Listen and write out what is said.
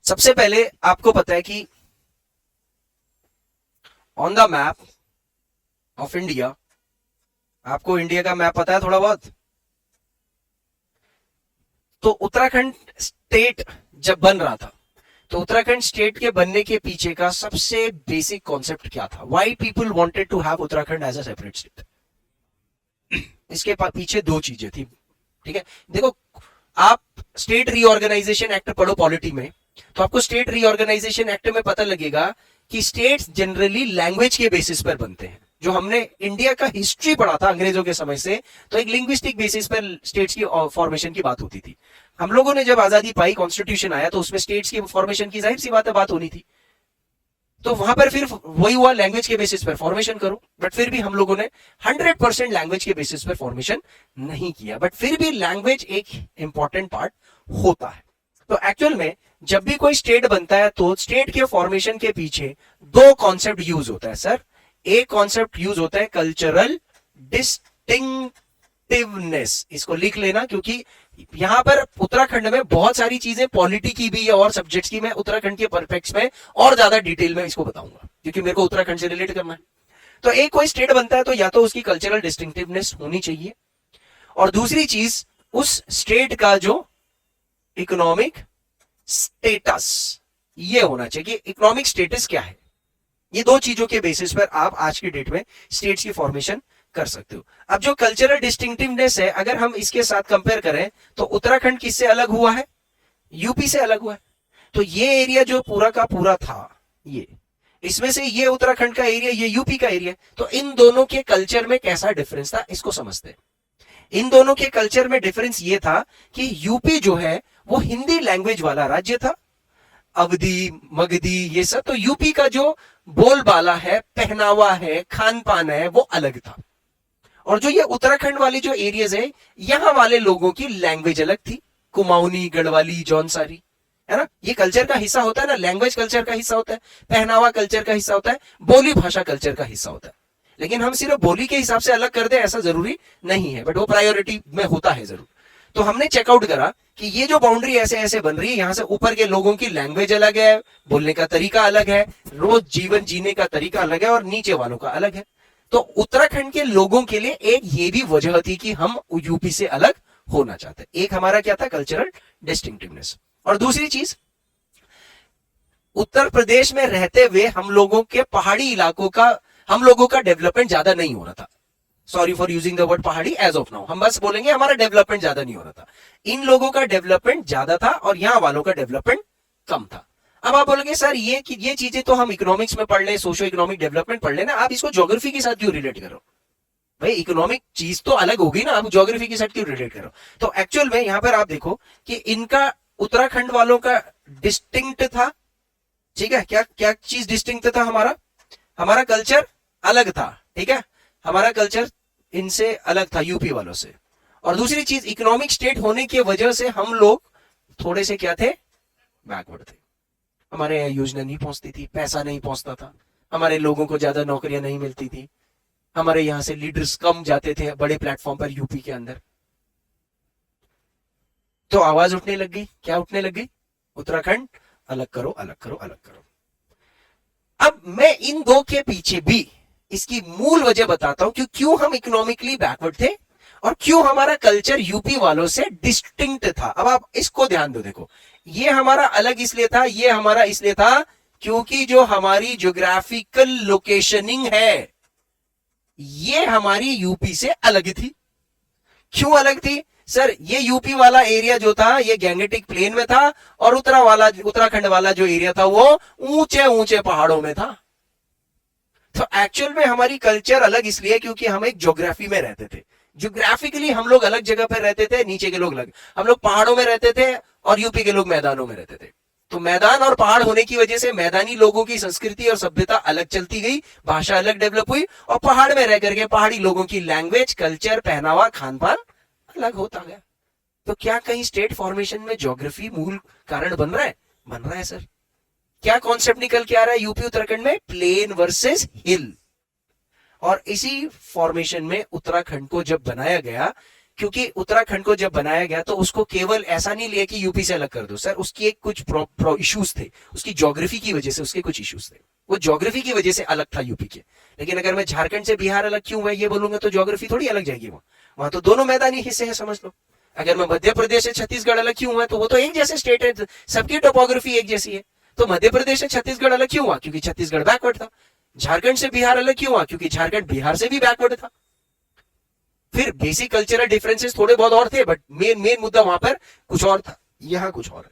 सबसे पहले आपको पता है कि on the map of India, आपको इंडिया का मैप पता है थोड़ा बहुत? तो उत्तराखंड स्टेट जब बन रहा था, तो उत्तराखंड स्टेट के बनने के पीछे का सबसे बेसिक कॉन्सेप्ट क्या था? Why people wanted to have Uttarakhand as a separate state? इसके पीछे दो चीजें थी, ठीक है? देखो, आप स्टेट रीऑर्गेनाइजेशन एक्ट पढ़ो पॉलिटी में, तो आपको स्टेट रीऑर्गेनाइजेशन एक्ट में पता लगेगा कि स्टेट्स जनरली लैंग्वेज के बेसिस पर बनते हैं। जो हमने इंडिया का हिस्ट्री पढ़ा था अंग्रेजों के समय से, तो एक लिंग्विस्टिक बेसिस पर स्टेट्स की फॉर्मेशन की बात होती थी। हम लोगों ने जब आजादी पाई, कॉन्स्टिट्यूशन आया, तो उसमें स्टेट्स की फॉर्मेशन की जाहिर सी बात होनी थी। तो वहां पर फिर वही हुआ, लैंग्वेज के बेसिस पर फॉर्मेशन करो। बट फिर भी हम लोगों ने 100% लैंग्वेज के बेसिस पर फॉर्मेशन नहीं किया। बट फिर भी लैंग्वेज एक इंपॉर्टेंट पार्ट होता है। तो एक्चुअल में जब भी कोई स्टेट बनता है, तो स्टेट के फॉर्मेशन के पीछे दो कॉन्सेप्ट यूज होता है सर। एक कॉन्सेप्ट यूज होता है कल्चरल डिस्टिंक्टिवनेस। इसको लिख लेना, क्योंकि यहां पर उत्तराखंड में बहुत सारी चीजें पॉलिटी की भी है और सब्जेक्ट्स की। मैं उत्तराखंड के परफेक्ट्स में और ज्यादा डिटेल में इसको बताऊंगा, क्योंकि मेरे को उत्तराखंड से रिलेट करना है। तो एक कोई स्टेट बनता है, तो या तो उसकी कल्चरल डिस्टिंक्टिवनेस होनी चाहिए, और दूसरी चीज उस स्टेट का जो इकोनॉमिक स्टेटस, ये होना चाहिए कि इकोनॉमिक स्टेटस क्या है। ये दो चीजों के बेसिस पर आप आज की डेट में स्टेट्स की फॉर्मेशन कर सकते हो। अब जो कल्चरल डिस्टिंक्टिवनेस है, अगर हम इसके साथ कंपेयर करें, तो उत्तराखंड किससे अलग हुआ है? यूपी से अलग हुआ है। तो ये एरिया जो पूरा का पूरा था, ये इसमें से ये उत्तराखंड का एरिया, ये यूपी का एरिया। तो इन दोनों के कल्चर में कैसा डिफरेंस था, इसको समझते हैं। इन दोनों के कल्चर में डिफरेंस ये था कि यूपी जो है वो हिंदी लैंग्वेज वाला राज्य था। अवधी, मगधी, ये सब, तो यूपी का जो बोलबाला है, पहनावा है, खान पान है, वो अलग था। और जो ये उत्तराखंड वाले जो एरियाज है, यहां वाले लोगों की लैंग्वेज अलग थी। कुमाऊनी, गढ़वाली, जौनसारी, है ना? ये कल्चर का हिस्सा होता है ना, लैंग्वेज कल्चर का हिस्सा होता है, पहनावा कल्चर का हिस्सा होता है, बोली भाषा कल्चर का हिस्सा होता है। लेकिन हम सिर्फ बोली के हिसाब से अलग कर दे ऐसा जरूरी नहीं है, बट वो प्रायोरिटी में होता है जरूर। तो हमने चेकआउट करा कि ये जो बाउंड्री ऐसे ऐसे बन रही है, यहां से ऊपर के लोगों की लैंग्वेज अलग है, बोलने का तरीका अलग है, रोज जीवन जीने का तरीका अलग है, और नीचे वालों का अलग है। तो उत्तराखंड के लोगों के लिए एक ये भी वजह थी कि हम यूपी से अलग होना चाहते। एक हमारा क्या था? Cultural distinctiveness. और दूसरी चीज, उत्तर प्रदेश में रहते हुए हम लोगों के पहाड़ी इलाकों का, हम लोगों का डेवलपमेंट ज्यादा नहीं हो रहा था। Sorry for using the word पहाड़ी एज ऑफ नाउ, हम बस बोलेंगे हमारा डेवलपमेंट ज्यादा नहीं हो रहा था। इन लोगों का डेवलपमेंट ज्यादा था और यहां वालों का डेवलपमेंट कम था। अब आप बोलेंगे सर ये चीजें तो हम इकोनॉमिक्स में पढ़ लें, सोशो इकोनॉमिक डेवलपमेंट पढ़ लेना, आप इसको ज्योग्राफी के साथ क्यों रिलेट करो? भाई इकोनॉमिक चीज तो अलग होगी ना, आप ज्योग्राफी के साथ क्यों रिलेट करो? तो एक्चुअल में यहां पर आप देखो कि इनका, उत्तराखंड वालों का डिस्टिंक्ट था, ठीक है? क्या क्या चीज डिस्टिंक्ट था? हमारा कल्चर अलग था, ठीक है? हमारा कल्चर इनसे अलग था, यूपी वालों से। और दूसरी चीज, इकोनॉमिक स्टेट होने की वजह से हम लोग थोड़े से क्या थे? बैकवर्ड थे। हमारे यहाँ योजना नहीं पहुंचती थी, पैसा नहीं पहुंचता था, हमारे लोगों को ज्यादा नौकरियां नहीं मिलती थी, हमारे यहां से लीडर्स कम जाते थे बड़े प्लेटफॉर्म पर यूपी के अंदर। तो आवाज उठने लग गई। क्या उठने लग गई? उत्तराखंड अलग करो, अलग करो, अलग करो। अब मैं इन दो के पीछे भी इसकी मूल वजह बताता हूं कि क्यों हम इकोनॉमिकली बैकवर्ड थे और क्यों हमारा कल्चर यूपी वालों से डिस्टिंक्ट था। अब आप इसको ध्यान दो, देखो ये हमारा अलग इसलिए था, ये हमारा इसलिए था क्योंकि जो हमारी ज्योग्राफिकल लोकेशनिंग है, ये हमारी यूपी से अलग थी। क्यों अलग थी? सर ये यूपी वाला एरिया जो था ये गैंगेटिक प्लेन में था, और उत्तराखंड वाला जो एरिया था वो ऊंचे ऊंचे पहाड़ों में था। तो एक्चुअल में हमारी कल्चर अलग इसलिए क्योंकि हम एक ज्योग्राफी में रहते थे। ज्योग्राफिकली हम लोग अलग जगह पर रहते थे, नीचे के लोग अलग, हम लोग पहाड़ों में रहते थे और यूपी के लोग मैदानों में रहते थे। तो मैदान और पहाड़ होने की वजह से मैदानी लोगों की संस्कृति और सभ्यता अलग चलती गई, भाषा अलग डेवलप हुई, और पहाड़ में रह करके पहाड़ी लोगों की लैंग्वेज, कल्चर, पहनावा, खान पान अलग होता गया। तो क्या कहीं स्टेट फॉर्मेशन में ज्योग्राफी मूल कारण बन रहा है? बन रहा है सर। क्या कॉन्सेप्ट निकल के आ रहा है यूपी उत्तराखंड में? प्लेन वर्सेस हिल। और इसी फॉर्मेशन में उत्तराखंड को जब बनाया गया, क्योंकि उत्तराखंड को जब बनाया गया तो उसको केवल ऐसा नहीं लिया कि यूपी से अलग कर दो सर, उसकी एक कुछ इश्यूज थे, उसकी ज्योग्राफी की वजह से उसके कुछ इश्यूज थे, वो ज्योग्राफी की वजह से अलग था यूपी के। लेकिन अगर मैं झारखंड से बिहार अलग क्यों हुआ ये बोलूंगा तो ज्योग्राफी थोड़ी अलग जाएगी, वहां तो दोनों मैदानी हिस्से हैं, समझ लो। अगर मैं मध्य प्रदेश से छत्तीसगढ़ अलग क्यों हुआ तो वो तो एक जैसे स्टेट है, सबकी टोपोग्राफी एक जैसी है। तो मध्य प्रदेश से छत्तीसगढ़ अलग क्यों हुआ, क्योंकि छत्तीसगढ़ बैकवर्ड था। झारखंड से बिहार अलग क्यों हुआ, क्योंकि झारखंड बिहार से भी बैकवर्ड था। फिर बेसिक कल्चरल डिफरेंसेस थोड़े बहुत और थे, बट मेन मुद्दा वहां पर कुछ और था, यहां कुछ और है।